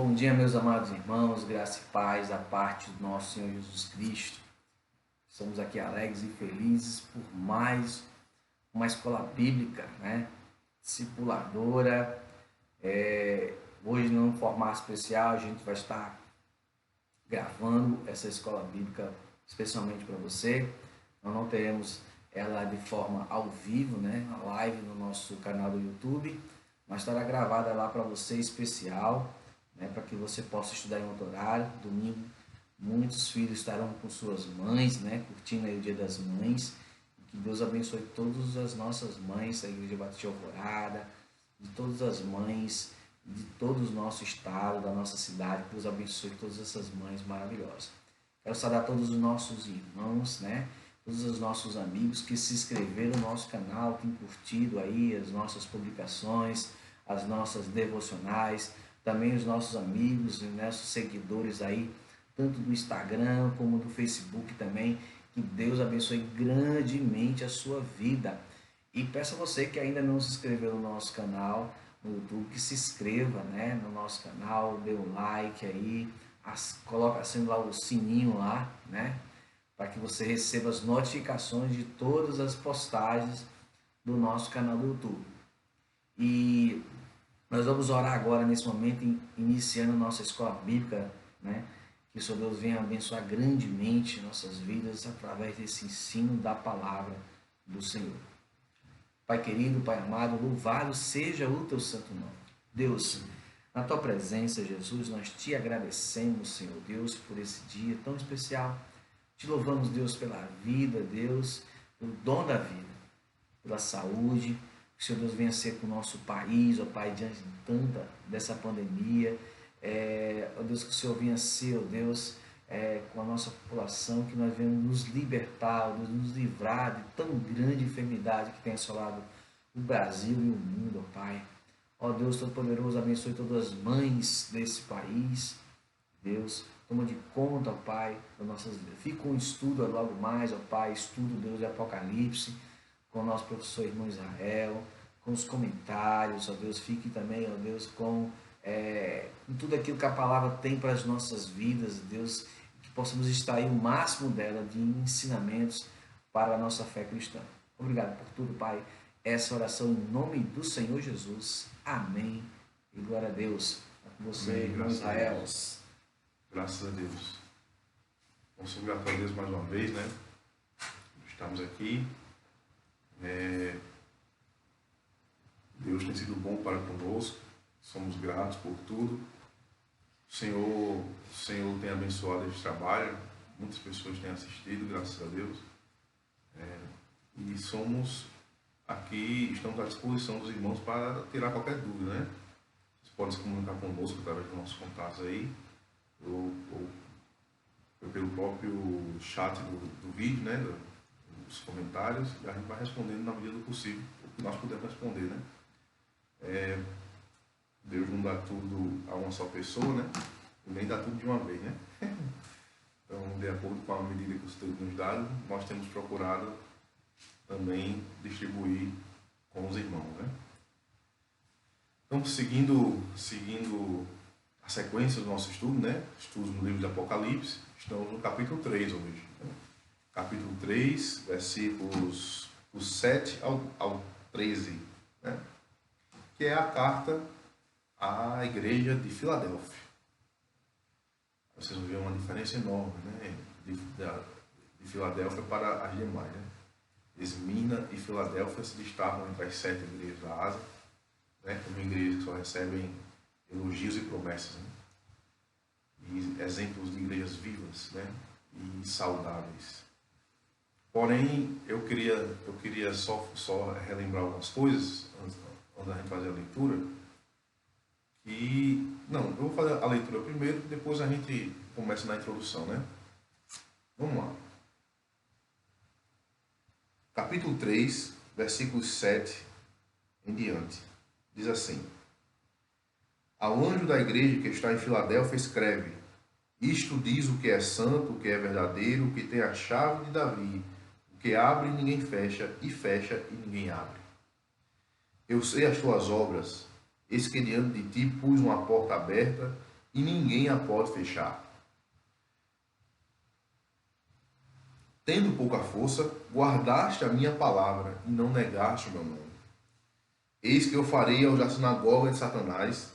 Bom dia, meus amados irmãos, graça e paz da parte do nosso Senhor Jesus Cristo. Estamos aqui alegres e felizes por mais uma escola bíblica, discipuladora. Hoje, num formato especial, a gente vai estar gravando essa escola bíblica especialmente para você. Nós não teremos ela de forma ao vivo, a live no nosso canal do YouTube, mas estará gravada lá para você especial, para que você possa estudar em outro horário. Domingo, muitos filhos estarão com suas mães, curtindo aí o Dia das Mães. Que Deus abençoe todas as nossas mães da Igreja Batista Alvorada, de todas as mães de todo o nosso estado, da nossa cidade. Que Deus abençoe todas essas mães maravilhosas. Quero saudar todos os nossos irmãos, todos os nossos amigos que se inscreveram no nosso canal, têm curtido aí as nossas publicações, as nossas devocionais, também os nossos amigos e nossos seguidores aí, tanto do Instagram como do Facebook também. Que Deus abençoe grandemente a sua vida. E peço a você que ainda não se inscreveu no nosso canal no YouTube, que se inscreva no nosso canal, dê um like aí, coloca assim lá o sininho lá, para que você receba as notificações de todas as postagens do nosso canal do YouTube. E nós vamos orar agora, nesse momento, iniciando nossa escola bíblica, que o Senhor Deus venha abençoar grandemente nossas vidas através desse ensino da palavra do Senhor. Pai querido, Pai amado, louvado seja o teu santo nome. Deus, na tua presença, Jesus, nós te agradecemos, Senhor Deus, por esse dia tão especial. Te louvamos, Deus, pela vida, Deus, pelo dom da vida, pela saúde. Que o Senhor Deus venha ser com o nosso país, ó Pai, diante de tanta dessa pandemia. Ó Deus, que o Senhor venha ser, ó Deus, com a nossa população, que nós venhamos nos libertar, nos livrar de tão grande enfermidade que tem assolado o Brasil e o mundo, ó Pai. Ó Deus Todo-Poderoso, abençoe todas as mães desse país. Deus, toma de conta, ó Pai, das nossas vidas. Fica com o estudo logo mais, ó Pai, estudo, Deus, de Apocalipse, com o nosso professor irmão Israel, com os comentários, ó Deus. Fique também, ó Deus, com tudo aquilo que a palavra tem para as nossas vidas, Deus, que possamos extrair o máximo dela de ensinamentos para a nossa fé cristã. Obrigado por tudo, Pai. Essa oração em nome do Senhor Jesus. Amém. E glória a Deus. É com você, Amém, irmão Israel. Graças a Deus. Vamos ser gratos a Deus mais uma vez, Estamos aqui. Deus tem sido bom para conosco. Somos gratos por tudo. O Senhor tem abençoado esse trabalho. Muitas pessoas têm assistido, graças a Deus. E estamos à disposição dos irmãos para tirar qualquer dúvida, Vocês podem se comunicar conosco através dos nossos contatos aí, ou pelo próprio chat do vídeo, dos comentários, e a gente vai respondendo na medida do possível, o que nós pudermos responder, Deus não dá tudo a uma só pessoa, e nem dá tudo de uma vez, Então, de acordo com a medida que o Senhor nos dá, nós temos procurado também distribuir com os irmãos, Então, seguindo a sequência do nosso estudo, Estudos no livro de Apocalipse, estamos no capítulo 3 hoje. Capítulo 3, versículos do 7 ao 13, que é a carta à igreja de Filadélfia. Vocês vão ver uma diferença enorme, de Filadélfia para as demais, Esmirna e Filadélfia se destacam entre as 7 igrejas da Ásia, como igrejas que só recebem elogios e promessas, e exemplos de igrejas vivas, e saudáveis. Porém, eu queria só relembrar algumas coisas antes da gente fazer a leitura. Eu vou fazer a leitura primeiro, depois a gente começa na introdução, Vamos lá. Capítulo 3, versículos 7 em diante. Diz assim: Ao anjo da igreja que está em Filadélfia escreve: Isto diz o que é santo, o que é verdadeiro, o que tem a chave de Davi, o que abre e ninguém fecha, e fecha e ninguém abre. Eu sei as tuas obras, eis que diante de ti pus uma porta aberta, e ninguém a pode fechar. Tendo pouca força, guardaste a minha palavra e não negaste o meu nome. Eis que eu farei aos da sinagoga de Satanás,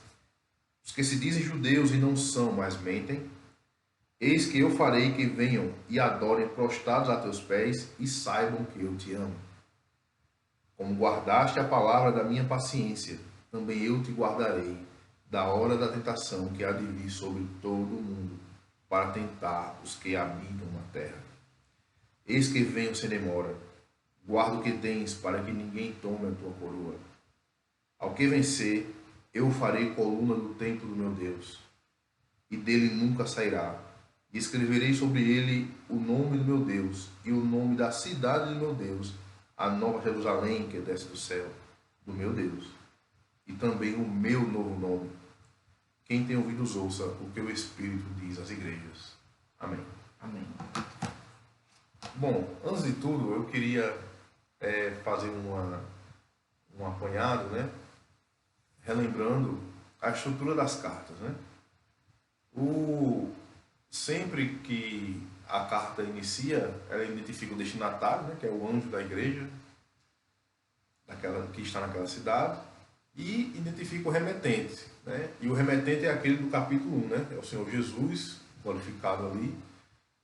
os que se dizem judeus e não são, mas mentem. Eis que eu farei que venham e adorem prostrados a teus pés e saibam que eu te amo. Como guardaste a palavra da minha paciência, também eu te guardarei da hora da tentação que há de vir sobre todo o mundo, para tentar os que habitam na terra. Eis que venho sem demora, guarda o que tens, para que ninguém tome a tua coroa. Ao que vencer, eu farei coluna do templo do meu Deus, e dele nunca sairá. E escreverei sobre ele o nome do meu Deus, e o nome da cidade do meu Deus, a nova Jerusalém que desce do céu, do meu Deus, e também o meu novo nome. Quem tem ouvidos ouça o que o Espírito diz às igrejas. Amém. Amém. Bom, antes de tudo, eu queria fazer um apanhado, né? Relembrando a estrutura das cartas, né? Sempre que a carta inicia, ela identifica o destinatário, né? Que é o anjo da igreja, que está naquela cidade, e identifica o remetente, né? E o remetente é aquele do capítulo 1, né? É o Senhor Jesus, glorificado ali,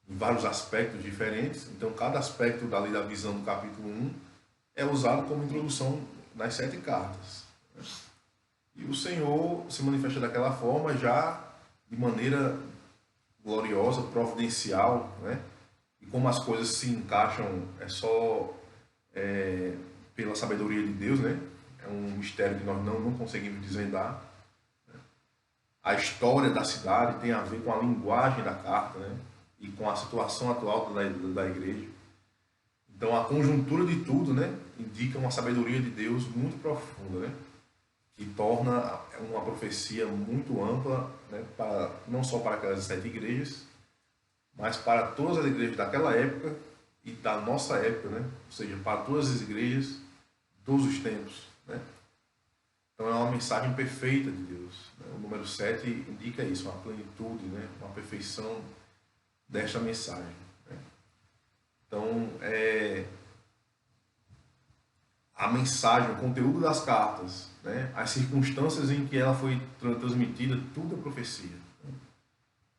em vários aspectos diferentes. Então, cada aspecto dali da visão do capítulo 1 é usado como introdução nas 7 cartas. E o Senhor se manifesta daquela forma já de maneira gloriosa, providencial, né? E como as coisas se encaixam é só pela sabedoria de Deus, né? É um mistério que nós não conseguimos desvendar. A história da cidade tem a ver com a linguagem da carta, né? E com a situação atual da igreja. Então, a conjuntura de tudo, né, indica uma sabedoria de Deus muito profunda, né, que torna uma profecia muito ampla, né, não só para aquelas 7 igrejas, mas para todas as igrejas daquela época e da nossa época, né, ou seja, para todas as igrejas, todos os tempos. Né. Então, é uma mensagem perfeita de Deus. Né. O número 7 indica isso, uma plenitude, né, uma perfeição desta mensagem. Né. Então, a mensagem, o conteúdo das cartas, né, as circunstâncias em que ela foi transmitida, tudo é profecia.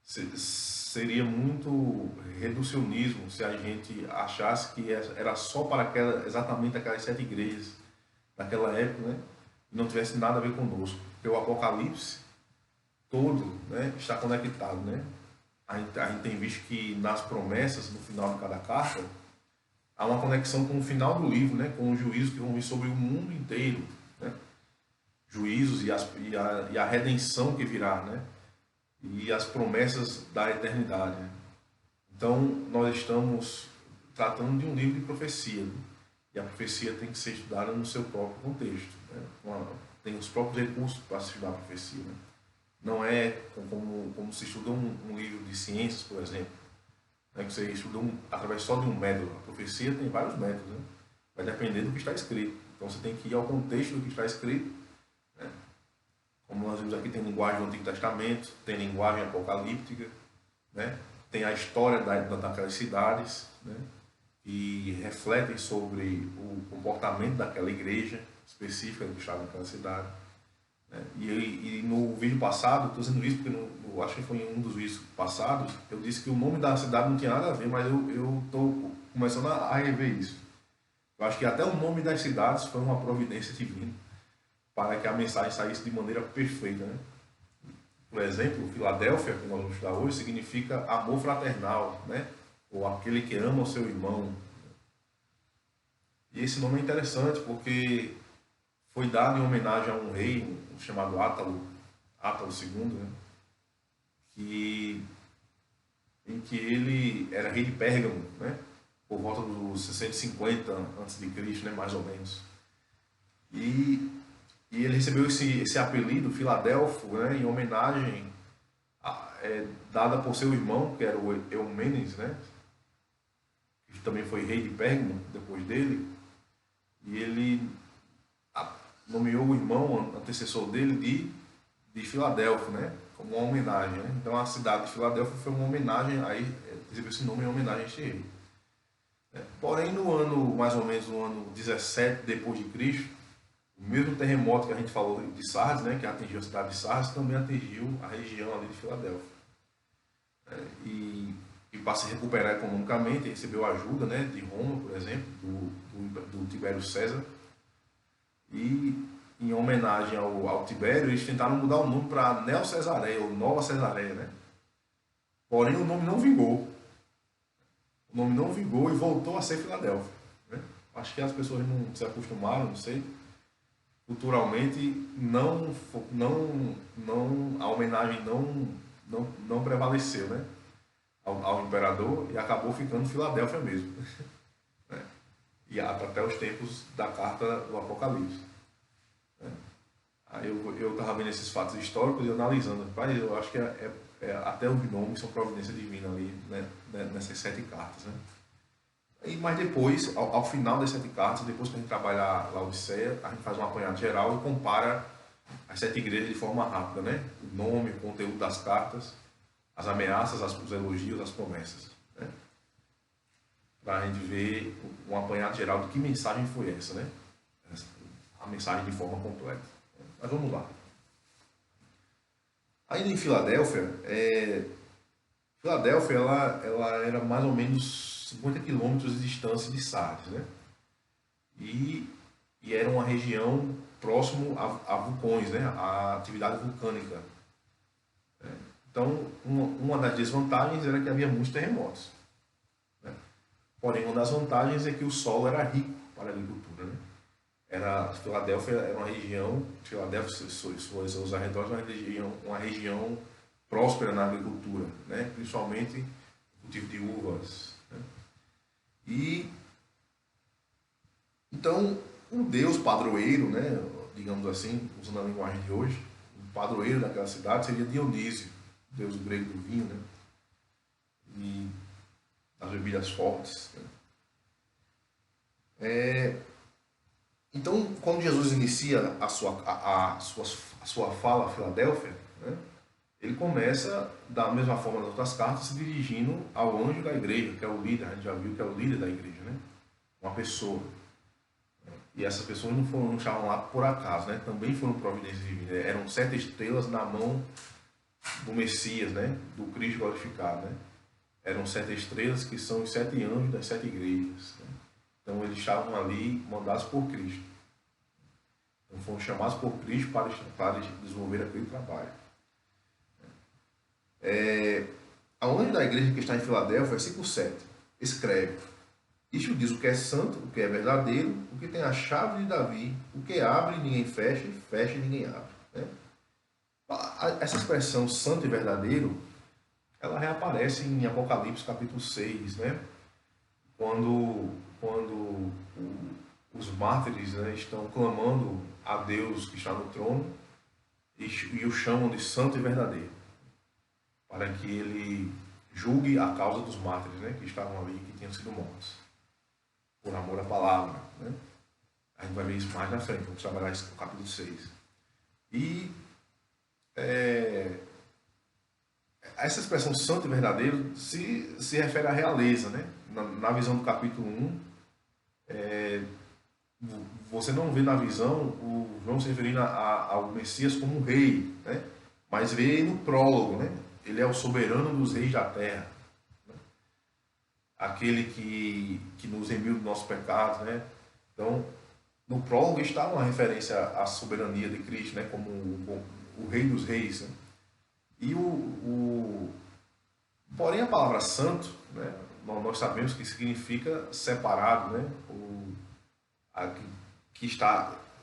Seria muito reducionismo se a gente achasse que era só para exatamente aquelas 7 igrejas daquela época, né, e não tivesse nada a ver conosco. Porque o Apocalipse todo, né, está conectado. Né? A gente tem visto que nas promessas, no final de cada carta, há uma conexão com o final do livro, né? Com os juízos que vão vir sobre o mundo inteiro. Né? Juízos e a redenção que virá, né? E as promessas da eternidade. Né? Então, nós estamos tratando de um livro de profecia. Né? E a profecia tem que ser estudada no seu próprio contexto. Né? Tem os próprios recursos para se estudar a profecia. Né? Não é como se estuda um livro de ciências, por exemplo, né, que você estuda através só de um método. A profecia tem vários métodos, né? Vai depender do que está escrito. Então você tem que ir ao contexto do que está escrito. Né? Como nós vimos aqui, tem linguagem do Antigo Testamento, tem linguagem apocalíptica, né? Tem a história daquelas cidades, né? E refletem sobre o comportamento daquela igreja específica que estava naquela cidade. E no vídeo passado, estou dizendo isso porque acho que foi em um dos vídeos passados, eu disse que o nome da cidade não tinha nada a ver, mas eu estou começando a rever isso. Eu acho que até o nome das cidades foi uma providência divina para que a mensagem saísse de maneira perfeita. Né? Por exemplo, Filadélfia, que nós vamos estudar hoje, significa amor fraternal, né? Ou aquele que ama o seu irmão. E esse nome é interessante porque foi dado em homenagem a um rei chamado Átalo II, né? Em que ele era rei de Pérgamo, né? Por volta dos 650 a.C., né? Mais ou menos. E ele recebeu esse apelido, Filadelfo, né? Em homenagem dada por seu irmão, que era o Eumênides, né? Que também foi rei de Pérgamo depois dele. E ele nomeou o irmão antecessor dele de Filadélfo, né? como uma homenagem, né? Então a cidade de Filadélfia foi uma homenagem, aí recebeu esse nome em homenagem a este rei. Porém, no ano, mais ou menos no ano 17 depois de Cristo, o mesmo terremoto que a gente falou de Sardes, né, que atingiu a cidade de Sardes, também atingiu a região ali de Filadélfia. E para se recuperar economicamente, recebeu ajuda, né, de Roma, por exemplo, do Tibério César. E em homenagem ao Tibério, eles tentaram mudar o nome para Neo Cesareia, ou Nova Cesareia, né? Porém, o nome não vingou. O nome não vingou e voltou a ser Filadélfia, né? Acho que as pessoas não se acostumaram, não sei. Culturalmente, a homenagem não prevaleceu, né? Ao imperador, e acabou ficando Filadélfia mesmo. Né? E até os tempos da carta do Apocalipse. Né? Aí eu estava vendo esses fatos históricos e analisando, mas eu acho que até os nomes são providência divina ali, né? Nessas 7 cartas. Né? Mas depois, ao final das 7 cartas, depois que a gente trabalha a Laodiceia, a gente faz um apanhado geral e compara as 7 igrejas de forma rápida, né? O nome, o conteúdo das cartas, as ameaças, os elogios, as promessas. Né? Para a gente ver um apanhado geral de que mensagem foi essa, né? A mensagem de forma completa. Mas vamos lá. Ainda em Filadélfia, ela era mais ou menos 50 quilômetros de distância de Sardes, né? E era uma região próximo a vulcões, né? A atividade vulcânica. Então, uma das desvantagens era que havia muitos terremotos. Né? Porém, uma das vantagens é que o solo era rico para a agricultura. Né? Filadélfia era uma região, Filadélfia e seus arredores, uma região próspera na agricultura, né? Principalmente o cultivo de uvas. Né? E então, o deus padroeiro, né? Digamos assim, usando a linguagem de hoje, o padroeiro daquela cidade seria Dionísio, deus grego do vinho, né? E das bebidas fortes. Né? Então, quando Jesus inicia a sua fala a Filadélfia, né? Ele começa da mesma forma das outras cartas, se dirigindo ao anjo da igreja, que é o líder. A gente já viu que é o líder da igreja, né? Uma pessoa. E essas pessoas não estavam lá por acaso, né? Também foram providências divinas. Eram 7 estrelas na mão do Messias, né? Do Cristo glorificado, né? Eram 7 estrelas que são os 7 anjos das 7 igrejas. Né? Então eles estavam ali mandados por Cristo. Então foram chamados por Cristo para desenvolver aquele trabalho. A anjo da igreja que está em Filadélfia, versículo 7, escreve: Isto diz o que é santo, o que é verdadeiro, o que tem a chave de Davi, o que abre e ninguém fecha, e fecha e ninguém abre. Né? Essa expressão santo e verdadeiro, ela reaparece em Apocalipse capítulo 6, né? Quando os mártires, né, estão clamando a Deus que está no trono e o chamam de santo e verdadeiro, para que ele julgue a causa dos mártires, né, que estavam ali, que tinham sido mortos por amor à palavra. Né? A gente vai ver isso mais na frente, vamos trabalhar isso no capítulo 6. E essa expressão santo e verdadeiro se refere à realeza. Né? Na visão do capítulo 1, você não vê na visão o João se referindo ao Messias como um rei, né? Mas vê no prólogo, né? Ele é o soberano dos reis da terra. Né? Aquele que nos remiu dos nossos pecados. Né? Então, no prólogo está uma referência à soberania de Cristo, né? Como o rei dos reis. Né? E porém, a palavra santo, né? Nós sabemos que significa separado, né?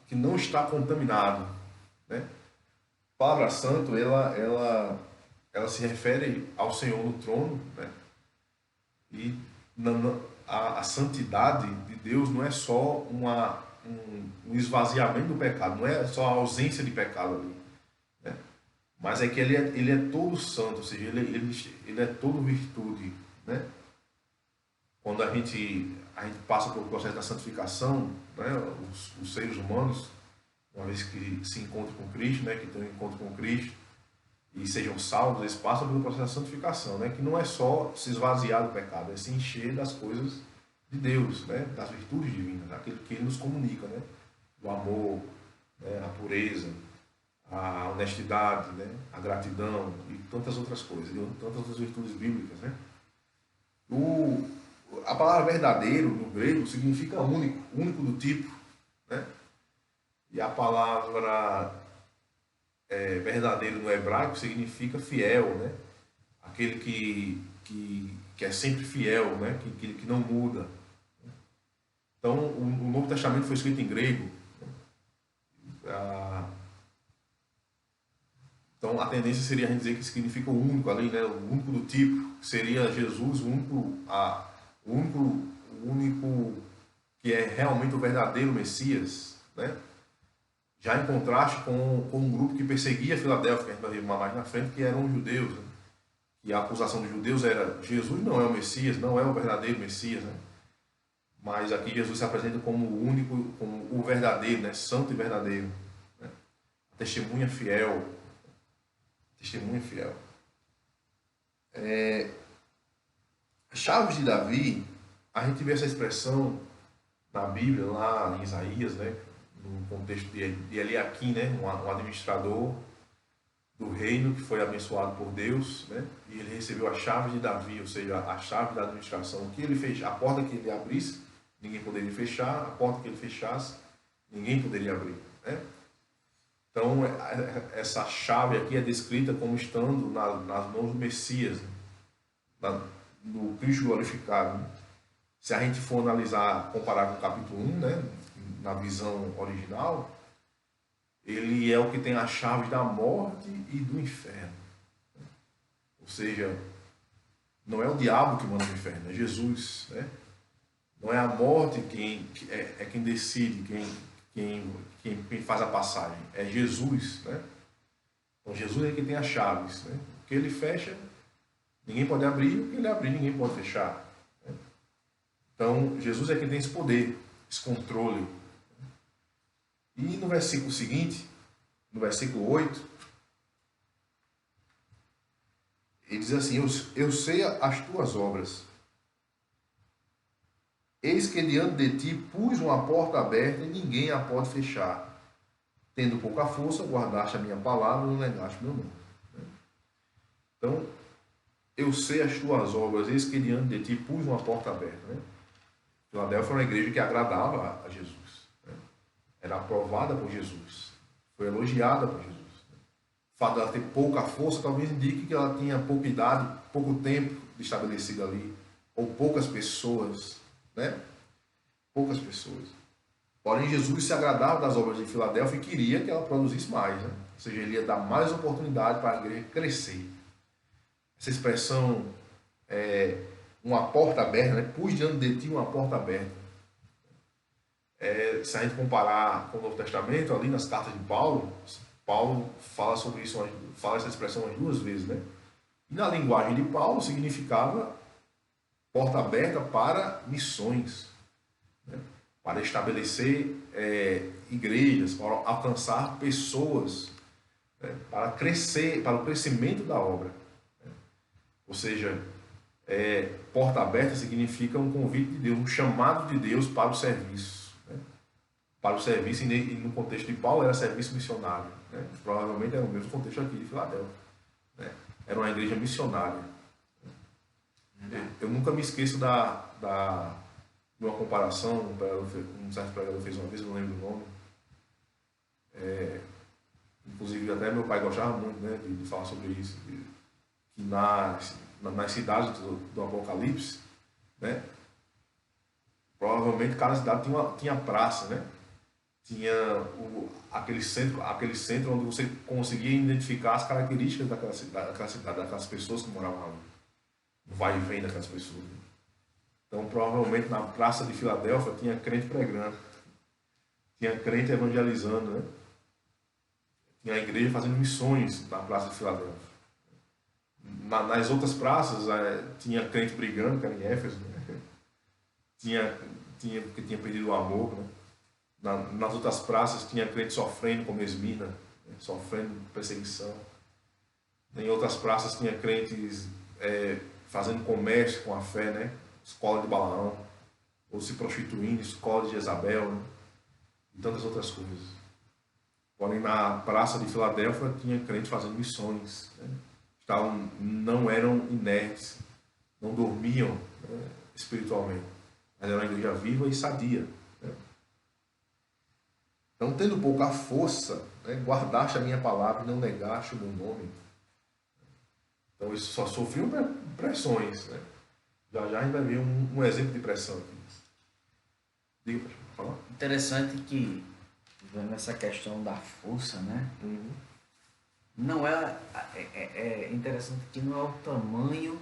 Que não está contaminado. Né? A palavra santo, ela se refere ao Senhor no trono, né? E a santidade de Deus não é só um esvaziamento do pecado, não é só a ausência de pecado ali, né? Mas é que ele é todo santo, ou seja, ele é todo virtude, né? Quando a gente passa pelo processo da santificação, né? Os seres humanos, uma vez que se encontram com Cristo, né? Que tem um encontro com Cristo, e sejam salvos, eles passam pelo processo de santificação, né? Que não é só se esvaziar do pecado, é se encher das coisas de Deus, né? Das virtudes divinas, daquilo que Ele nos comunica, né? O amor, né? A pureza, a honestidade, né? A gratidão e tantas outras coisas, e tantas outras virtudes bíblicas, né? A palavra verdadeiro no grego significa único, único do tipo, né? E a palavra verdadeiro no hebraico significa fiel, né? Aquele que é sempre fiel, né? Que não muda. Então, o Novo Testamento foi escrito em grego. Então, a tendência seria a gente dizer que significa o único ali, né? O único do tipo, seria Jesus, o único que é realmente o verdadeiro Messias, né? Já em contraste com um grupo que perseguia Filadélfia, que a gente vai ver mais na frente, que eram os judeus, né? E a acusação dos judeus era: Jesus não é o Messias, não é o verdadeiro Messias, né? Mas aqui Jesus se apresenta como o único, como o verdadeiro, né? Santo e verdadeiro, né? Testemunha fiel. Testemunha fiel. Chaves de Davi, a gente vê essa expressão na Bíblia, lá em Isaías, né? No contexto de Eliaquim, né? Um administrador do reino que foi abençoado por Deus, né? E ele recebeu a chave de Davi, ou seja, a chave da administração. O que ele fez, a porta que ele abrisse, ninguém poderia fechar; a porta que ele fechasse, ninguém poderia abrir, né? Então, essa chave aqui é descrita como estando nas mãos do Messias, do Cristo glorificado, né? Se a gente for analisar, comparar com o capítulo 1, né? Na visão original, ele é o que tem a chave da morte e do inferno. Ou seja, não é o diabo que manda no inferno, é Jesus, né? Não é a morte quem decide, quem faz a passagem, é Jesus, né? Então Jesus é quem tem as chaves, né? O que ele fecha, ninguém pode abrir; o que ele abrir, ninguém pode fechar, né? Então Jesus é quem tem esse poder, esse controle. E no versículo seguinte, no versículo 8, ele diz assim: eu sei as tuas obras. Eis que diante de ti pus uma porta aberta e ninguém a pode fechar. Tendo pouca força, guardaste a minha palavra e não negaste meu nome. Então, eu sei as tuas obras, eis que diante de ti pus uma porta aberta, né? Filadélfia era uma igreja que agradava a Jesus, né? Era aprovada por Jesus, foi elogiada por Jesus. O fato dela ter pouca força talvez indique que ela tinha pouca idade, pouco tempo estabelecido ali, ou poucas pessoas, né? Poucas pessoas. Porém, Jesus se agradava das obras de Filadélfia e queria que ela produzisse mais, né? Ou seja, ele ia dar mais oportunidade para a igreja crescer. Essa expressão, uma porta aberta, né? Pus diante de ti uma porta aberta. Se a gente comparar com o Novo Testamento, ali nas cartas de Paulo fala sobre isso, fala essa expressão umas 2 vezes, né? E na linguagem de Paulo significava porta aberta para missões, né? Para estabelecer igrejas, para alcançar pessoas, né? Para crescer, para o crescimento da obra, né? Ou seja, porta aberta significa um convite de Deus, um chamado de Deus para o serviço, né? Para o serviço, e no contexto de Paulo era serviço missionário, né? Provavelmente era o mesmo contexto aqui de Filadélfia, né? Era uma igreja missionária. Eu nunca me esqueço de uma comparação, um certo pregador fez uma vez, não lembro o nome. Inclusive até meu pai gostava muito, né, de falar sobre isso, que nas cidades do Apocalipse, né, provavelmente cada cidade tinha praça, né? Tinha aquele centro onde você conseguia identificar as características daquela cidade, daquelas pessoas que moravam ali, o vai e vem daquelas pessoas. Então, provavelmente na praça de Filadélfia tinha crente pregando, tinha crente evangelizando, né? Tinha a igreja fazendo missões na praça de Filadélfia. Nas outras praças tinha crente brigando, que era em Éfeso, né? Porque tinha perdido o amor, né? Nas outras praças tinha crente sofrendo, como Esmirna, né? Sofrendo perseguição. Em outras praças tinha crentes fazendo comércio com a fé, né? Escola de Balaão, ou se prostituindo, escola de Jezabel, né? E tantas outras coisas. Porém, na praça de Filadélfia tinha crentes fazendo missões, né? Não eram inertes, não dormiam, né, espiritualmente, mas era uma igreja viva e sadia, né? Então, tendo pouca força, né, guardaste a minha palavra e não negaste o meu nome. Então, isso só sofriam pressões, né? Já já a gente vai ver um exemplo de pressão aqui. Diga para falar. Interessante que, vendo essa questão da força, né? Não é interessante que não é o tamanho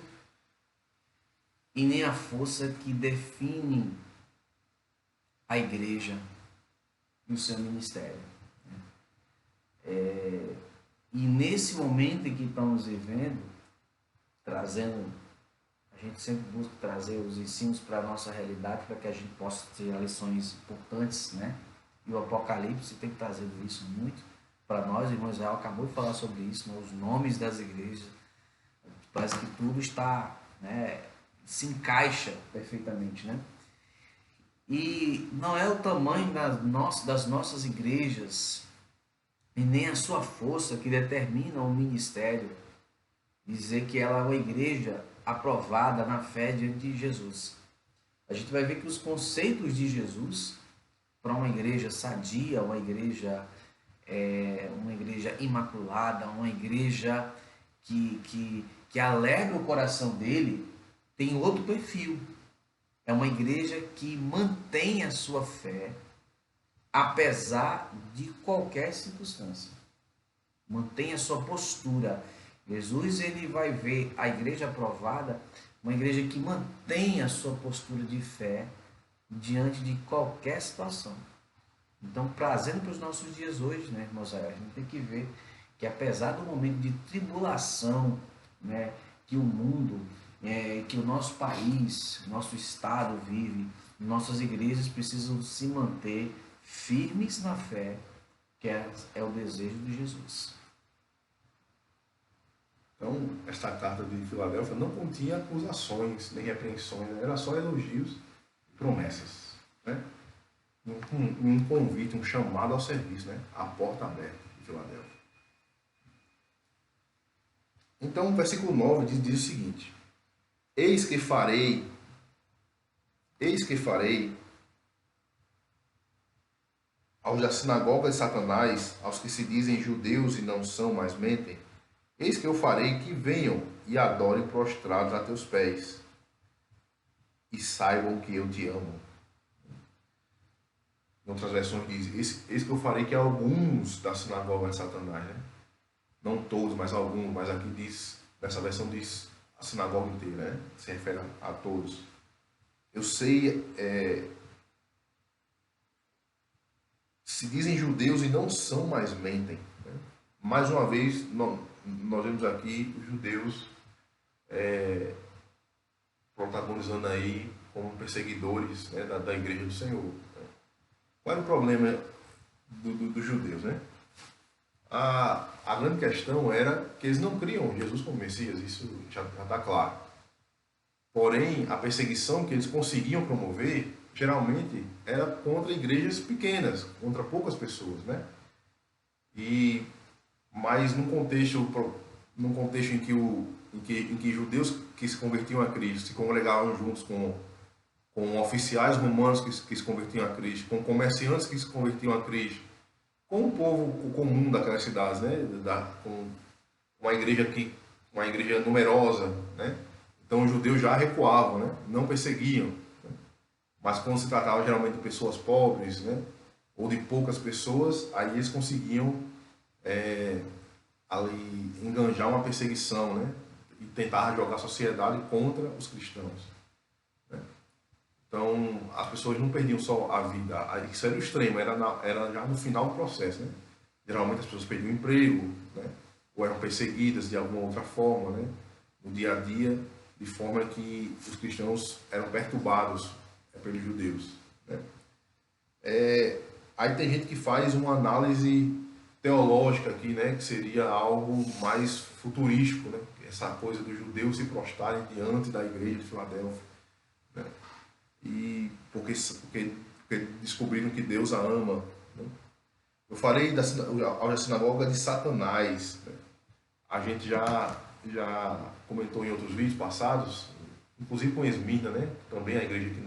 e nem a força que define a igreja e o seu ministério. E nesse momento em que estamos vivendo, trazendo, a gente sempre busca trazer os ensinos para a nossa realidade, para que a gente possa ter lições importantes, né? E o Apocalipse tem trazido isso muito para nós. O irmão Israel acabou de falar sobre isso, né? Os nomes das igrejas, parece que tudo está, né, se encaixa perfeitamente, né? E não é o tamanho das nossas igrejas e nem a sua força que determina o ministério, dizer que ela é uma igreja aprovada na fé diante de Jesus. A gente vai ver que os conceitos de Jesus para uma igreja sadia, uma igreja imaculada, uma igreja que alegra o coração dele, tem outro perfil. É uma igreja que mantém a sua fé apesar de qualquer circunstância. Mantém a sua postura. Jesus, ele vai ver a igreja aprovada, uma igreja que mantém a sua postura de fé diante de qualquer situação. Então, trazendo para os nossos dias hoje, né, irmãos, a gente tem que ver que apesar do momento de tribulação, né, que o mundo, que o nosso país, nosso estado vive, nossas igrejas precisam se manter firmes na fé, que é o desejo de Jesus. Então, esta carta de Filadélfia não continha acusações nem repreensões, né? Era só elogios e promessas, né? Um convite, um chamado ao serviço, né? A porta aberta de Filadélfia. Então, o versículo 9 diz o seguinte: Eis que farei aos da sinagoga de Satanás, aos que se dizem judeus e não são, mas mentem, eis que eu farei que venham e adorem prostrados a teus pés, e saibam que eu te amo. Em outras versões diz, eis que eu farei que alguns da sinagoga de Satanás, né? Não todos, mas alguns, mas aqui diz, nessa versão diz a sinagoga inteira, né? Se refere a todos. Eu sei, se dizem judeus e não são, mas mentem, né? Mais uma vez, nós vemos aqui os judeus protagonizando aí como perseguidores, né, da igreja do Senhor. Qual era o problema dos judeus, né? A grande questão era que eles não criam Jesus como Messias, isso já está claro. Porém, a perseguição que eles conseguiam promover, geralmente, era contra igrejas pequenas, contra poucas pessoas, né? Mas num contexto em que judeus que se convertiam a Cristo se congregavam juntos com oficiais romanos que se convertiam a Cristo, com comerciantes que se convertiam a Cristo, com o povo comum daquelas cidades, né? Com uma igreja numerosa, né? Então os judeus já recuavam, né? Não perseguiam, né? Mas quando se tratava geralmente de pessoas pobres, né? Ou de poucas pessoas, aí eles conseguiam ali enganjar uma perseguição, né? E tentar jogar a sociedade contra os cristãos, né? Então as pessoas não perdiam só a vida, isso era o extremo, era já no final do processo, né? Geralmente as pessoas perdiam o emprego, né? Ou eram perseguidas de alguma outra forma, né? No dia a dia, de forma que os cristãos eram perturbados pelos judeus, né? Aí tem gente que faz uma análise teológica aqui, né, que seria algo mais futurístico, né, essa coisa dos judeus se prostrarem diante da igreja de Filadélfia, né, e porque descobriram que Deus a ama, né. Eu falei da sinagoga de Satanás, né. A gente já comentou em outros vídeos passados, inclusive com Esmirna, né, também a igreja que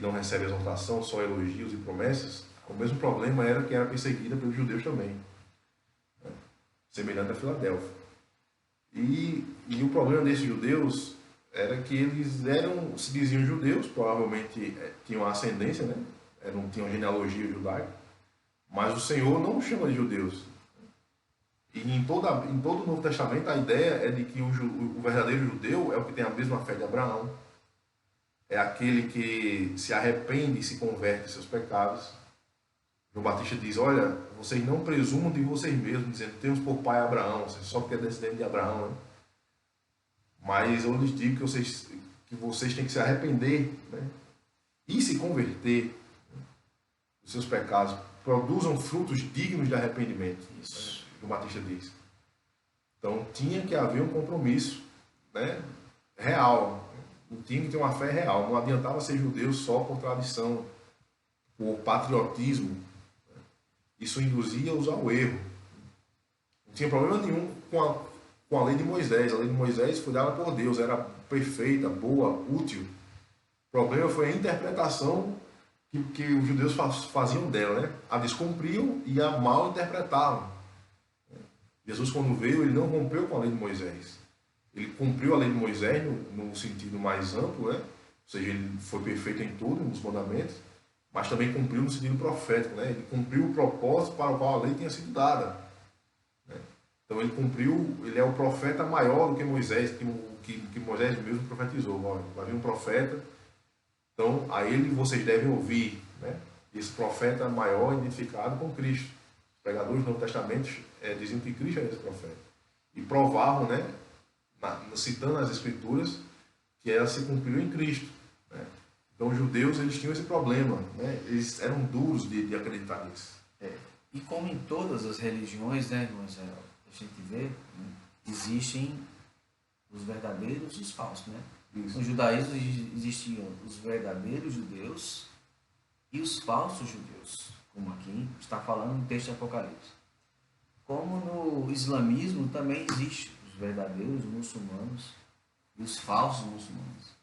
não recebe exortação, só elogios e promessas. O mesmo problema era que era perseguida pelos judeus também, né? Semelhante a Filadélfia. E o problema desses judeus era que eles se diziam judeus, provavelmente tinham ascendência, né? Tinham genealogia judaica, mas o Senhor não os chama de judeus. E em todo o Novo Testamento a ideia é de que o verdadeiro judeu é o que tem a mesma fé de Abraão, é aquele que se arrepende e se converte em seus pecados. João Batista diz, olha, vocês não presumam de vocês mesmos, dizendo, temos por pai Abraão, só porque é descendente de Abraão, né? Mas eu lhes digo que vocês têm que se arrepender, né, e se converter, né, dos seus pecados, produzam frutos dignos de arrependimento. Isso, João Batista diz. Então tinha que haver um compromisso, né, real. Tinha que ter uma fé real. Não adiantava ser judeu só por tradição, por patriotismo. Isso induzia-os ao erro. Não tinha problema nenhum com a lei de Moisés. A lei de Moisés foi dada por Deus, era perfeita, boa, útil. O problema foi a interpretação que os judeus faziam dela, né? A descumpriam e a mal interpretavam. Jesus, quando veio, ele não rompeu com a lei de Moisés. Ele cumpriu a lei de Moisés no sentido mais amplo, né? Ou seja, ele foi perfeito em tudo, nos mandamentos, mas também cumpriu no sentido profético, né? Ele cumpriu o propósito para o qual a lei tinha sido dada, né? Então ele é o profeta maior do que Moisés, que Moisés mesmo profetizou. Olha, vai vir um profeta, então a ele vocês devem ouvir, né? Esse profeta maior identificado com Cristo. Os pregadores do Novo Testamento diziam que Cristo era esse profeta. E provavam, né, citando as Escrituras, que ela se cumpriu em Cristo, né? Então os judeus eles tinham esse problema, né? Eles eram duros de acreditar nisso. E como em todas as religiões, né, irmãos, a gente vê, né, existem os verdadeiros e os falsos, né? Isso. No judaísmo existiam os verdadeiros judeus e os falsos judeus, como aqui está falando no texto de Apocalipse. Como no islamismo também existe os verdadeiros muçulmanos e os falsos muçulmanos.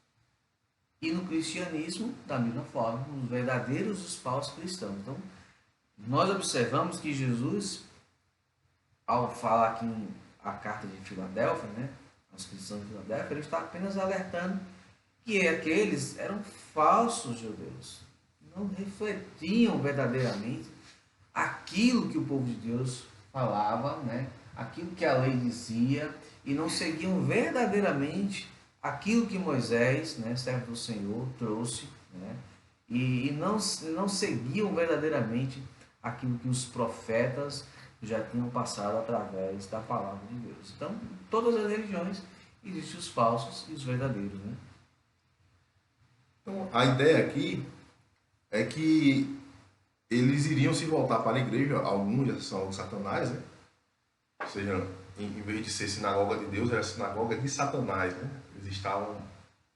E no cristianismo, da mesma forma, os verdadeiros e os falsos cristãos. Então, nós observamos que Jesus, ao falar aqui a carta de Filadélfia, né, aos cristãos de Filadélfia, ele está apenas alertando que aqueles eram falsos judeus. Não refletiam verdadeiramente aquilo que o povo de Deus falava, né, aquilo que a lei dizia, e não seguiam verdadeiramente aquilo que Moisés, né, servo do Senhor, trouxe, né, e não seguiam verdadeiramente aquilo que os profetas já tinham passado através da palavra de Deus. Então, em todas as religiões existem os falsos e os verdadeiros, né? Então, a ideia aqui é que eles iriam se voltar para a igreja, alguns são de Satanás, né? Ou seja, em vez de ser sinagoga de Deus, era sinagoga de Satanás, né? Eles estavam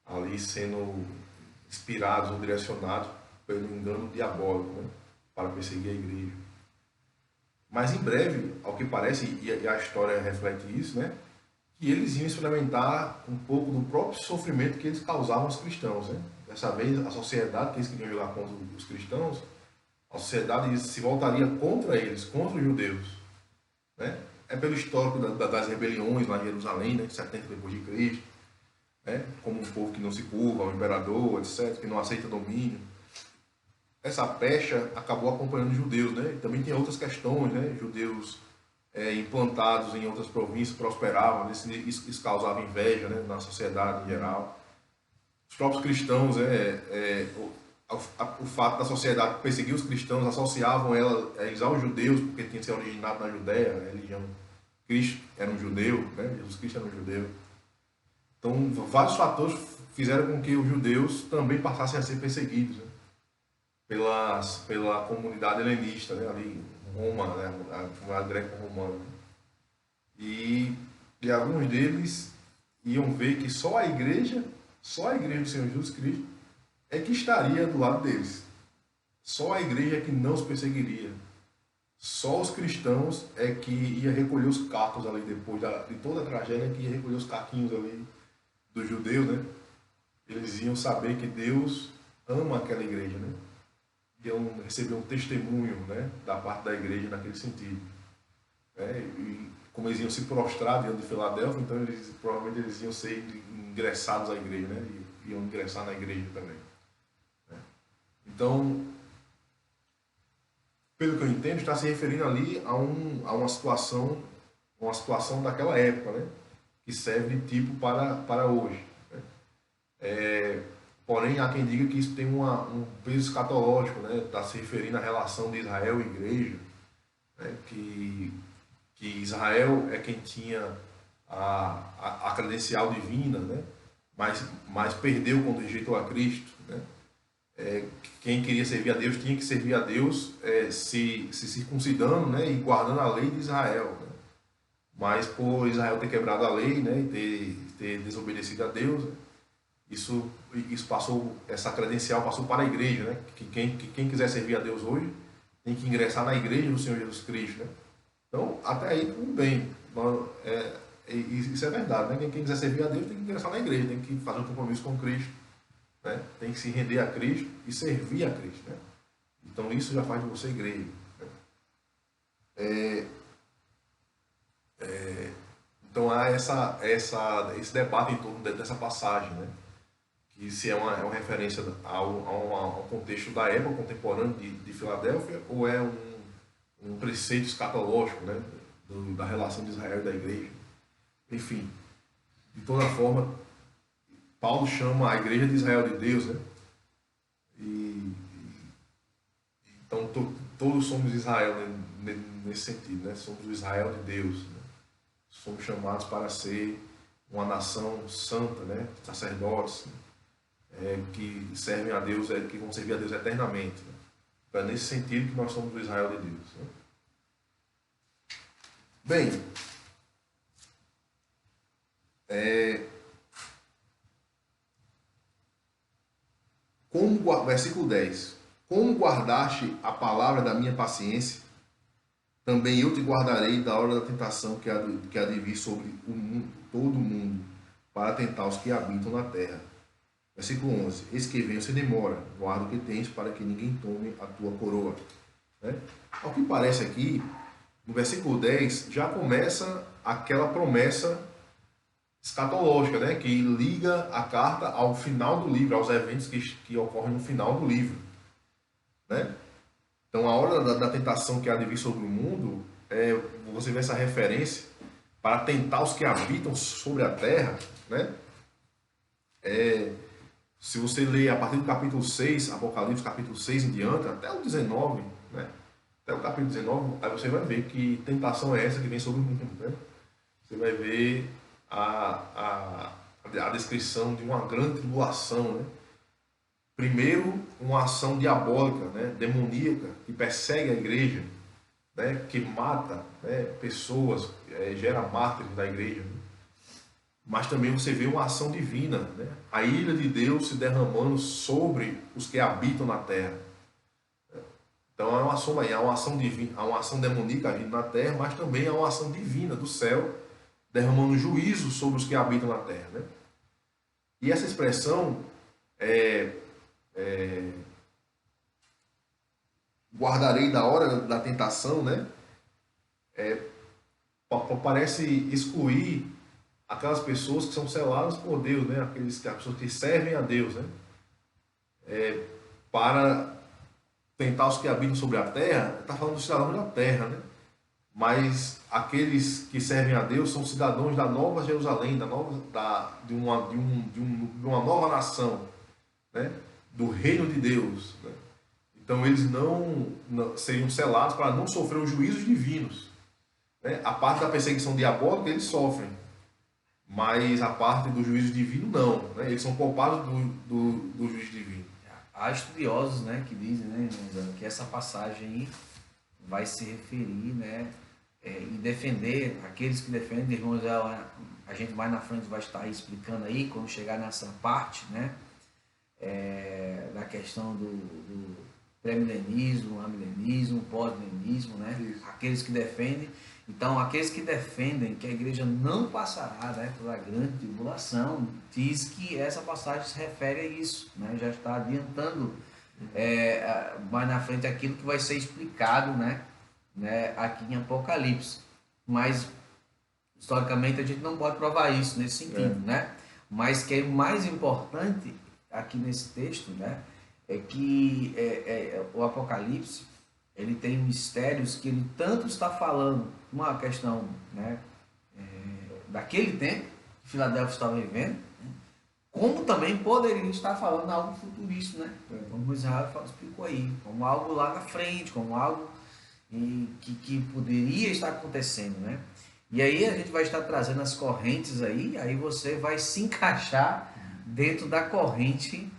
ali sendo inspirados ou direcionados pelo engano diabólico, né, para perseguir a igreja. Mas em breve, ao que parece, e a história reflete isso, né, que eles iam experimentar um pouco do próprio sofrimento que eles causavam aos cristãos, né? Dessa vez, a sociedade que eles queriam jogar contra os cristãos, a sociedade se voltaria contra eles, contra os judeus, né? É pelo histórico das rebeliões lá em Jerusalém, né, 70 depois de Cristo, né, como um povo que não se curva ao imperador, etc., que não aceita domínio. Essa pecha acabou acompanhando os judeus, né? Também tem outras questões, né? Judeus implantados em outras províncias prosperavam, né? Isso causava inveja, né, na sociedade em geral. Os próprios cristãos, o fato da sociedade perseguir os cristãos, associavam eles aos judeus, porque tinha se originado na Judéia, a religião. Cristo era um judeu, né? Jesus Cristo era um judeu. Então, vários fatores fizeram com que os judeus também passassem a ser perseguidos, né, pela comunidade helenista, né, ali Roma, né? A greco-romana. E alguns deles iam ver que só a igreja do Senhor Jesus Cristo é que estaria do lado deles. Só a igreja é que não os perseguiria. Só os cristãos é que ia recolher os cacos ali depois de toda a tragédia, que ia recolher os caquinhos ali dos judeus, né? Eles iam saber que Deus ama aquela igreja, né? Iam receber um testemunho, né, da parte da igreja naquele sentido. E como eles iam se prostrar diante de Filadélfia, então provavelmente eles iam ser ingressados à igreja, né? E iam ingressar na igreja também. Né? Então, pelo que eu entendo, está se referindo ali a uma situação daquela época, né? Que serve de tipo para hoje. Né? Porém, há quem diga que isso tem um peso escatológico, né? Está se referindo à relação de Israel e igreja, né? Que Israel é quem tinha a credencial divina, né? Mas perdeu quando rejeitou a Cristo. Né? Quem queria servir a Deus tinha que servir a Deus se circuncidando, né? E guardando a lei de Israel. Né? Mas por Israel ter quebrado a lei, né? E ter desobedecido a Deus, né? Isso passou, essa credencial passou para a igreja, né? Que quem quiser servir a Deus hoje tem que ingressar na igreja do Senhor Jesus Cristo, né? Então, até aí tudo bem. Isso é verdade, né? Quem quiser servir a Deus tem que ingressar na igreja, tem que fazer um compromisso com Cristo, né? Tem que se render a Cristo e servir a Cristo, né? Então, isso já faz de você igreja. Né? Então, há esse debate em torno dessa passagem, né? Que se é uma referência ao contexto da época contemporânea de Filadélfia ou é um preceito escatológico, né? Da relação de Israel e da igreja. Enfim, de toda forma, Paulo chama a igreja de Israel de Deus, né? Então todos somos Israel, né? Nesse sentido, né? Somos o Israel de Deus, né? Somos chamados para ser uma nação santa, né? Sacerdotes, né? Que servem a Deus, que vão servir a Deus eternamente. Né? Então é nesse sentido que nós somos o Israel de Deus. Né? Bem, versículo 10. Como guardaste a palavra da minha paciência, também eu te guardarei da hora da tentação que há de vir sobre todo o mundo, para tentar os que habitam na terra. Versículo 11. Eis que venho sem demora, guarda o que tens, para que ninguém tome a tua coroa. Né? Ao que parece aqui, no versículo 10, já começa aquela promessa escatológica, né? Que liga a carta ao final do livro, aos eventos que ocorrem no final do livro. Né? Então, a hora da tentação que há de vir sobre o mundo, você vê essa referência para tentar os que habitam sobre a terra. Né? Se você ler a partir do capítulo 6, Apocalipse capítulo 6 em diante, até o 19, né? Até o capítulo 19, aí você vai ver que tentação é essa que vem sobre o mundo. Né? Você vai ver a descrição de uma grande tribulação. Né? Primeiro, uma ação diabólica, né? Demoníaca, que persegue a igreja, né? Que mata, né? Pessoas, gera mártires da igreja. Né? Mas também você vê uma ação divina, né? A ira de Deus se derramando sobre os que habitam na terra. Então há uma ação divina, há uma ação demoníaca agindo na terra, mas também há uma ação divina do céu derramando juízo sobre os que habitam na terra. Né? E essa expressão guardarei da hora da tentação, né? Parece excluir aquelas pessoas que são seladas por Deus, né? As pessoas que servem a Deus, né? Para tentar os que habitam sobre a terra, está falando dos cidadãos da terra, né? Mas aqueles que servem a Deus são cidadãos da Nova Jerusalém, de uma nova nação, né? Do reino de Deus. Né? Então eles não seriam selados para não sofrer os juízos divinos. Né? A parte da perseguição diabólica eles sofrem, mas a parte do juízo divino não. Né? Eles são poupados do juízo divino. Há estudiosos, né, que dizem, né, que essa passagem aí vai se referir, né, e defender aqueles que defendem, irmãos, a gente mais na frente vai estar aí explicando aí, quando chegar nessa parte, né, da questão do pré-milenismo, amilenismo, pós-milenismo, né, Isso. aqueles que defendem. Então, aqueles que defendem que a igreja não passará, né, pela grande tribulação, diz que essa passagem se refere a isso, né, já está adiantando mais na frente aquilo que vai ser explicado, né, aqui em Apocalipse. Mas, historicamente, a gente não pode provar isso nesse sentido, né? Mas que é mais importante aqui nesse texto, né, é que o Apocalipse ele tem mistérios que ele tanto está falando uma questão, né, daquele tempo que Filadélfia estava vivendo, né, como também poderia estar falando algo futurista, né? Como o Israel explicou aí, como algo lá na frente, como algo que poderia estar acontecendo, né? E aí a gente vai estar trazendo as correntes aí você vai se encaixar dentro da corrente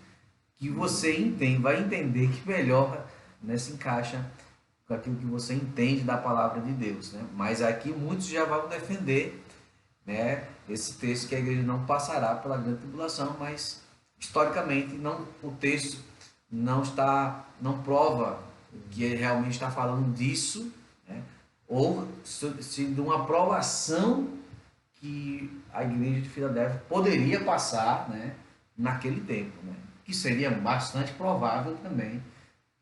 que você entende, vai entender que melhor, né, se encaixa com aquilo que você entende da palavra de Deus, né? Mas aqui muitos já vão defender, né, esse texto que a igreja não passará pela grande tribulação, mas historicamente não, o texto não prova que ele realmente está falando disso, né, ou se de uma provação que a igreja de Filadélfia poderia passar, né, naquele tempo, né, que seria bastante provável também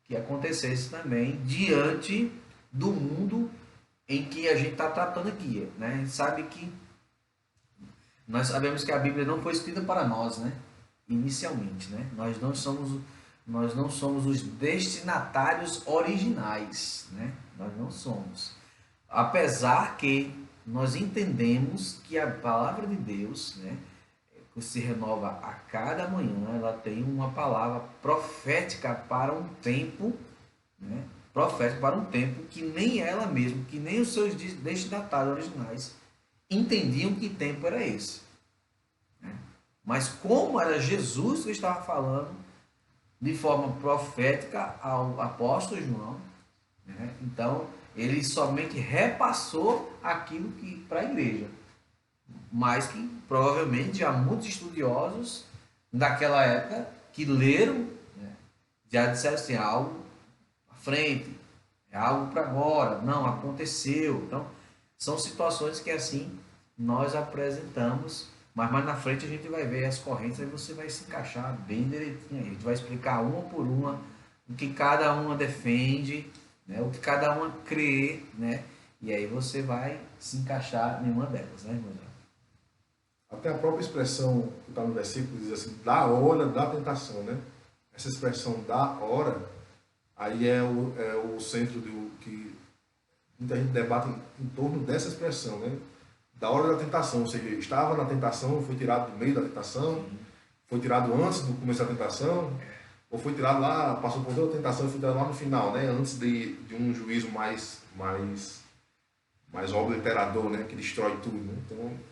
que acontecesse também diante do mundo em que a gente está tratando aqui, né? A gente sabe que nós sabemos que a Bíblia não foi escrita para nós, né? Inicialmente, né? Nós não somos os destinatários originais, né? Nós não somos. Apesar que nós entendemos que a palavra de Deus, né, que se renova a cada manhã, ela tem uma palavra profética para um tempo, né? Profética para um tempo que nem ela mesma, que nem os seus destinatários originais entendiam que tempo era esse, né? Mas como era Jesus que estava falando de forma profética ao apóstolo João, né? Então ele somente repassou aquilo que para a igreja, mas que provavelmente há muitos estudiosos daquela época que leram, né, já disseram assim, algo à frente, é algo para agora, não, aconteceu. Então, são situações que assim nós apresentamos, mas mais na frente a gente vai ver as correntes e você vai se encaixar bem direitinho. A gente vai explicar uma por uma o que cada uma defende, né, o que cada uma crê, né, e aí você vai se encaixar em uma delas, né, irmão? Até a própria expressão que está no versículo diz assim, da hora da tentação, né? Essa expressão da hora, aí é o centro do que muita gente debate em torno dessa expressão, né? Da hora da tentação, ou seja, estava na tentação, foi tirado do meio da tentação, foi tirado antes do começo da tentação, ou foi tirado lá, passou por toda a tentação e foi tirado lá no final, né? Antes de um juízo mais obliterador, né? Que destrói tudo, né? Então,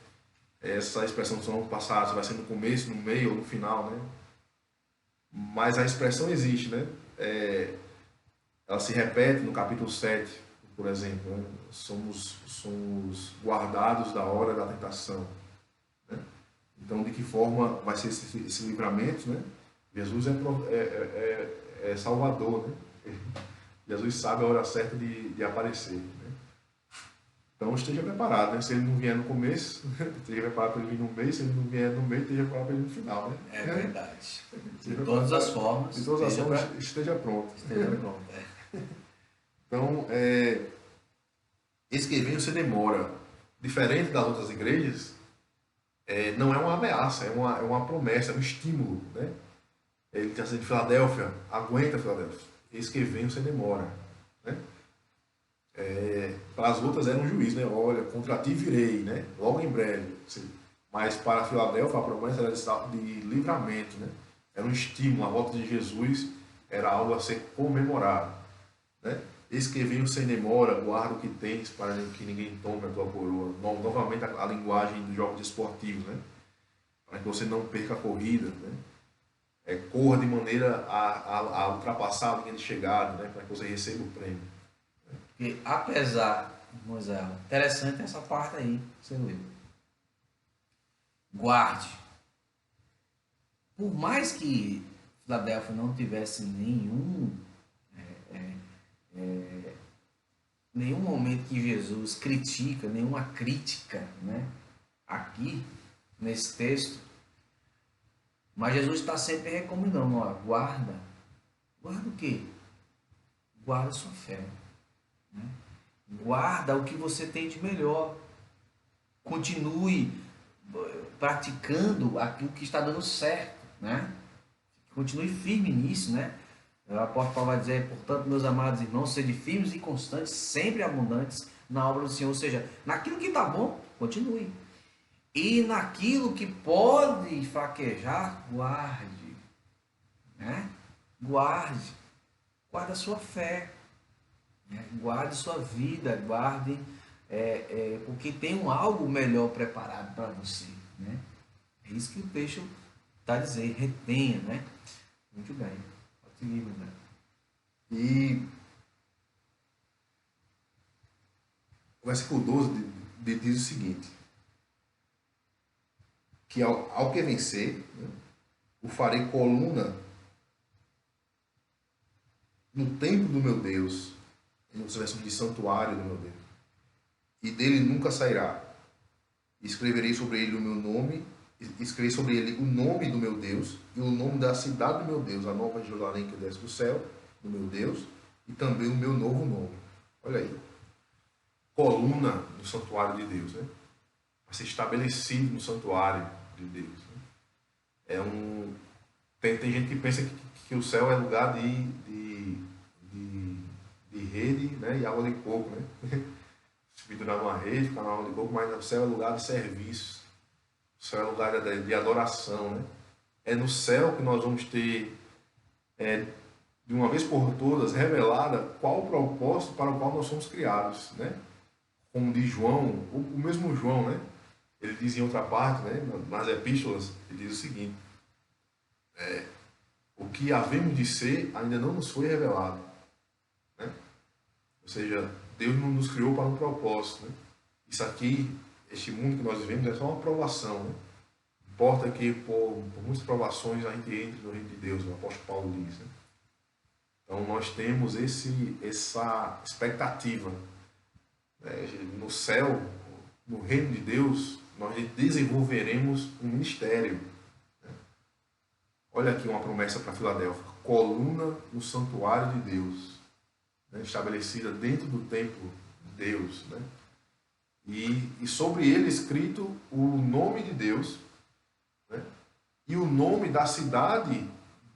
essa expressão do Salmo passado vai ser no começo, no meio ou no final, né? Mas a expressão existe, né? Ela se repete no capítulo 7, por exemplo, né? Somos guardados da hora da tentação, né? Então, de que forma vai ser esse livramento, né? Jesus é Salvador, né? Jesus sabe a hora certa de aparecer, né? Então esteja preparado, né? Se ele não vier no começo, esteja preparado para ele vir no meio, se ele não vier no meio, esteja preparado para ele vir no final, né? É verdade. De todas as formas. De todas as formas, esteja pronto. Esteja pronto, Então, esse que vem você demora. Diferente das outras igrejas, não é uma ameaça, é uma promessa, é um estímulo, né? Ele está dizendo, Filadélfia, aguenta, Filadélfia. Esse que vem você demora, né? Para as outras era um juiz, né? Olha, contra ti virei, né? Logo em breve. Mas para Filadélfia a promessa era de livramento, né? Era um estímulo, a volta de Jesus era algo a ser comemorado, né? Eis que venho sem demora, guarda o que tens para que ninguém tome a tua coroa. Novamente a linguagem dos jogos esportivos, né? Para que você não perca a corrida, né? Corra de maneira a ultrapassar a linha de chegada, né? Para que você receba o prêmio. Porque apesar, Moisés, interessante essa parte aí, você leu. Guarde. Por mais que Filadélfia não tivesse nenhum momento que Jesus critica, nenhuma crítica, né? Aqui, nesse texto, mas Jesus está sempre recomendando, ó, guarda. Guarda o quê? Guarda a sua fé. Né? Guarda o que você tem de melhor. Continue praticando aquilo que está dando certo, né? Continue firme nisso, né? O apóstolo Paulo vai dizer, portanto, meus amados irmãos, sede firmes e constantes, sempre abundantes na obra do Senhor. Ou seja, naquilo que está bom, continue. E naquilo que pode fraquejar, guarde. Né? Guarde. Guarde a sua fé. Né? Guarde sua vida. Guarde, porque tem algo melhor preparado para você. Né? É isso que o texto está dizendo. Retenha. Né? Muito bem. Pode seguir, meu Deus. E o versículo 12 diz o seguinte: que ao que vencer, né, o farei coluna no templo do meu Deus, em outras versões de santuário do meu Deus, e dele nunca sairá. Escreverei sobre ele o meu nome, escreverei sobre ele o nome do meu Deus e o nome da cidade do meu Deus, a nova Jerusalém que desce do céu, do meu Deus, e também o meu novo nome. Olha aí. Coluna no santuário de Deus, né? Vai ser estabelecido no santuário de Deus. Né? Tem gente que pensa que o céu é lugar de rede, né? E água de coco, né? Se pendurar numa rede, ficar na água de coco, mas o céu é lugar de serviço. O céu é lugar de adoração, né? É no céu que nós vamos ter, de uma vez por todas, revelada qual o propósito para o qual nós somos criados, né? Como diz João, o mesmo João, né? Ele diz em outra parte, né? Nas epístolas, ele diz o seguinte: o que havemos de ser ainda não nos foi revelado, né? Ou seja, Deus não nos criou para um propósito, né? Isso aqui, este mundo que nós vivemos, é só uma provação, né? Importa que por muitas provações a gente entre no reino de Deus, o apóstolo Paulo diz, né? Então nós temos essa expectativa, né? No céu, no reino de Deus, nós desenvolveremos um ministério. Né? Olha aqui uma promessa para Filadélfia: coluna no santuário de Deus, né? Estabelecida dentro do templo de Deus, né? E sobre ele escrito o nome de Deus, né? E o nome da cidade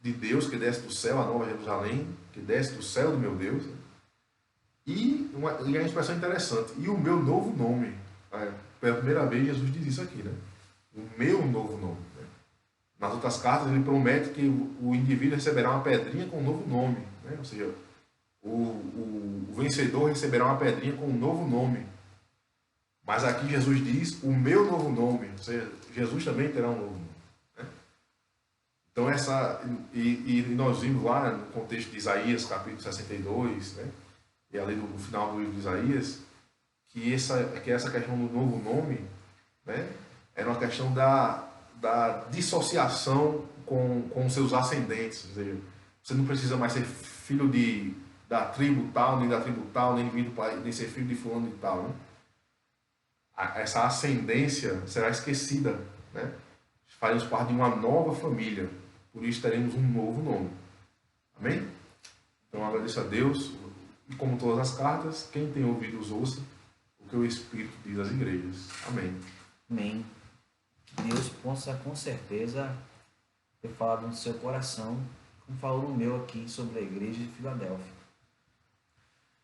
de Deus que desce do céu, a nova Jerusalém, que desce do céu do meu Deus, né? E uma expressão interessante: e o meu novo nome. Pela primeira vez Jesus diz isso aqui, né? O meu novo nome. Né? Nas outras cartas ele promete que o indivíduo receberá uma pedrinha com um novo nome, né? Ou seja, o vencedor receberá uma pedrinha com um novo nome. Mas aqui Jesus diz o meu novo nome, ou seja, Jesus também terá um novo nome. Né? Então e nós vimos lá no contexto de Isaías, capítulo 62, né? E ali no final do livro de Isaías, que essa questão do novo nome, né, era uma questão da dissociação com seus ascendentes. Ou seja, você não precisa mais ser filho da tribo tal, nem da tribo tal, nem ser filho de fulano e tal. Né? Essa ascendência será esquecida. Né? Faremos parte de uma nova família. Por isso teremos um novo nome. Amém? Então agradeço a Deus. E como todas as cartas, quem tem ouvidos ouça o que o Espírito diz às igrejas. Amém. Amém. Deus possa com certeza ter falado no seu coração, como falou no meu aqui, sobre a igreja de Filadélfia.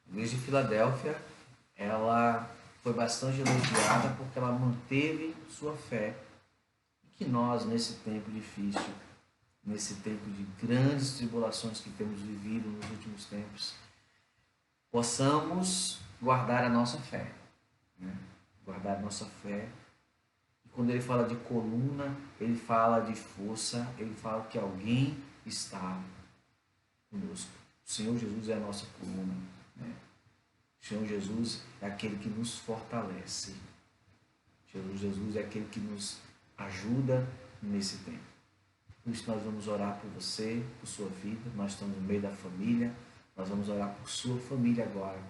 A igreja de Filadélfia, ela foi bastante elogiada porque ela manteve sua fé. E que nós, nesse tempo difícil, nesse tempo de grandes tribulações que temos vivido nos últimos tempos, possamos guardar a nossa fé. Né? Guardar a nossa fé. E quando ele fala de coluna, ele fala de força, ele fala que alguém está conosco. O Senhor Jesus é a nossa coluna. Né? O Senhor Jesus é aquele que nos fortalece. Jesus é aquele que nos ajuda nesse tempo. Por isso nós vamos orar por você, por sua vida. Nós estamos no meio da família. Nós vamos orar por sua família agora.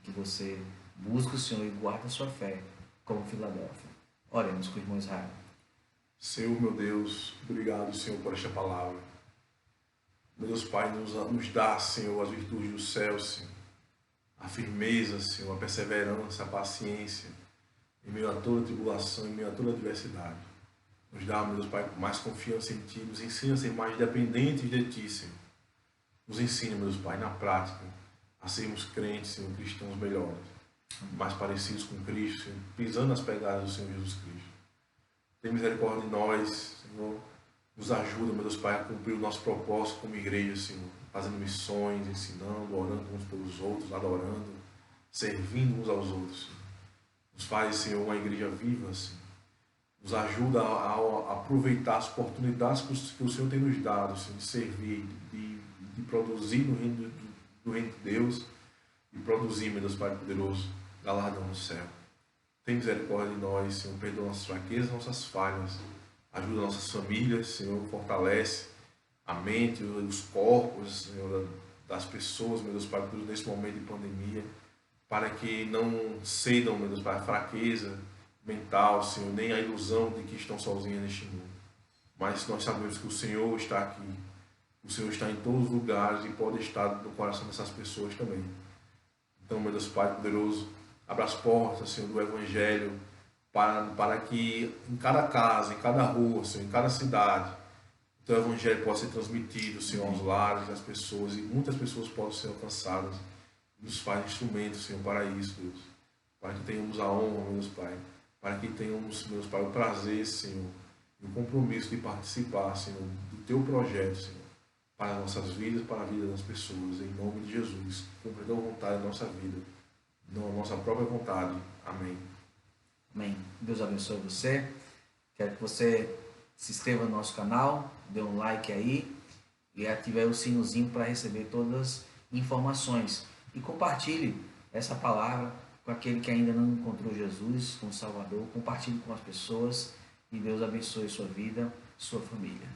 Que você busque o Senhor e guarde a sua fé, como Filadélfia. Oremos com o irmão Israel. Senhor, meu Deus, obrigado, Senhor, por esta palavra. Meu Deus, Pai, nos dá, Senhor, as virtudes do céu, Senhor. A firmeza, Senhor, a perseverança, a paciência, em meio a toda tribulação, em meio a toda adversidade. Nos dá, meu Deus, Pai, mais confiança em Ti, nos ensina a ser mais dependentes de Ti, Senhor. Nos ensina, meu Deus, Pai, na prática, a sermos crentes, Senhor, cristãos melhores, mais parecidos com Cristo, Senhor, pisando nas pegadas do Senhor Jesus Cristo. Tem misericórdia de nós, Senhor, nos ajuda, meu Deus, Pai, a cumprir o nosso propósito como igreja, Senhor, fazendo missões, ensinando, orando uns pelos outros, adorando, servindo uns aos outros, Senhor. Nos faz, Senhor, uma igreja viva, Senhor. Nos ajuda a aproveitar as oportunidades que o Senhor tem nos dado, Senhor, de servir, de produzir no reino do reino de Deus e produzir, meu Deus, Pai poderoso, galardão no céu. Tem misericórdia de nós, Senhor, perdoa nossas fraquezas, nossas falhas, ajuda nossas famílias, Senhor, fortalece a mente, os corpos, Senhor, das pessoas, meu Deus, Pai poderoso, nesse momento de pandemia, para que não cedam, meu Deus, Pai, a fraqueza mental, Senhor, nem a ilusão de que estão sozinhas neste mundo. Mas nós sabemos que o Senhor está aqui, o Senhor está em todos os lugares e pode estar no coração dessas pessoas também. Então, meu Deus, Pai poderoso, abra as portas, Senhor, do Evangelho, para que em cada casa, em cada rua, Senhor, em cada cidade, o Teu Evangelho possa ser transmitido, Senhor, aos lares das pessoas, e muitas pessoas possam ser alcançadas. Nos faz instrumentos, Senhor, para isso, Deus. Para que tenhamos a honra, meu Deus, Pai. Para que tenhamos, meu Deus, Pai, o prazer, Senhor, e o compromisso de participar, Senhor, do Teu projeto, Senhor, para as nossas vidas, para a vida das pessoas, em nome de Jesus. Cumpre a Tua vontade na nossa vida, na nossa própria vontade. Amém. Amém. Deus abençoe você. Quero que você se inscreva no nosso canal, dê um like aí e ative aí o sinozinho para receber todas as informações. E compartilhe essa palavra com aquele que ainda não encontrou Jesus como Salvador. Compartilhe com as pessoas e Deus abençoe sua vida, sua família.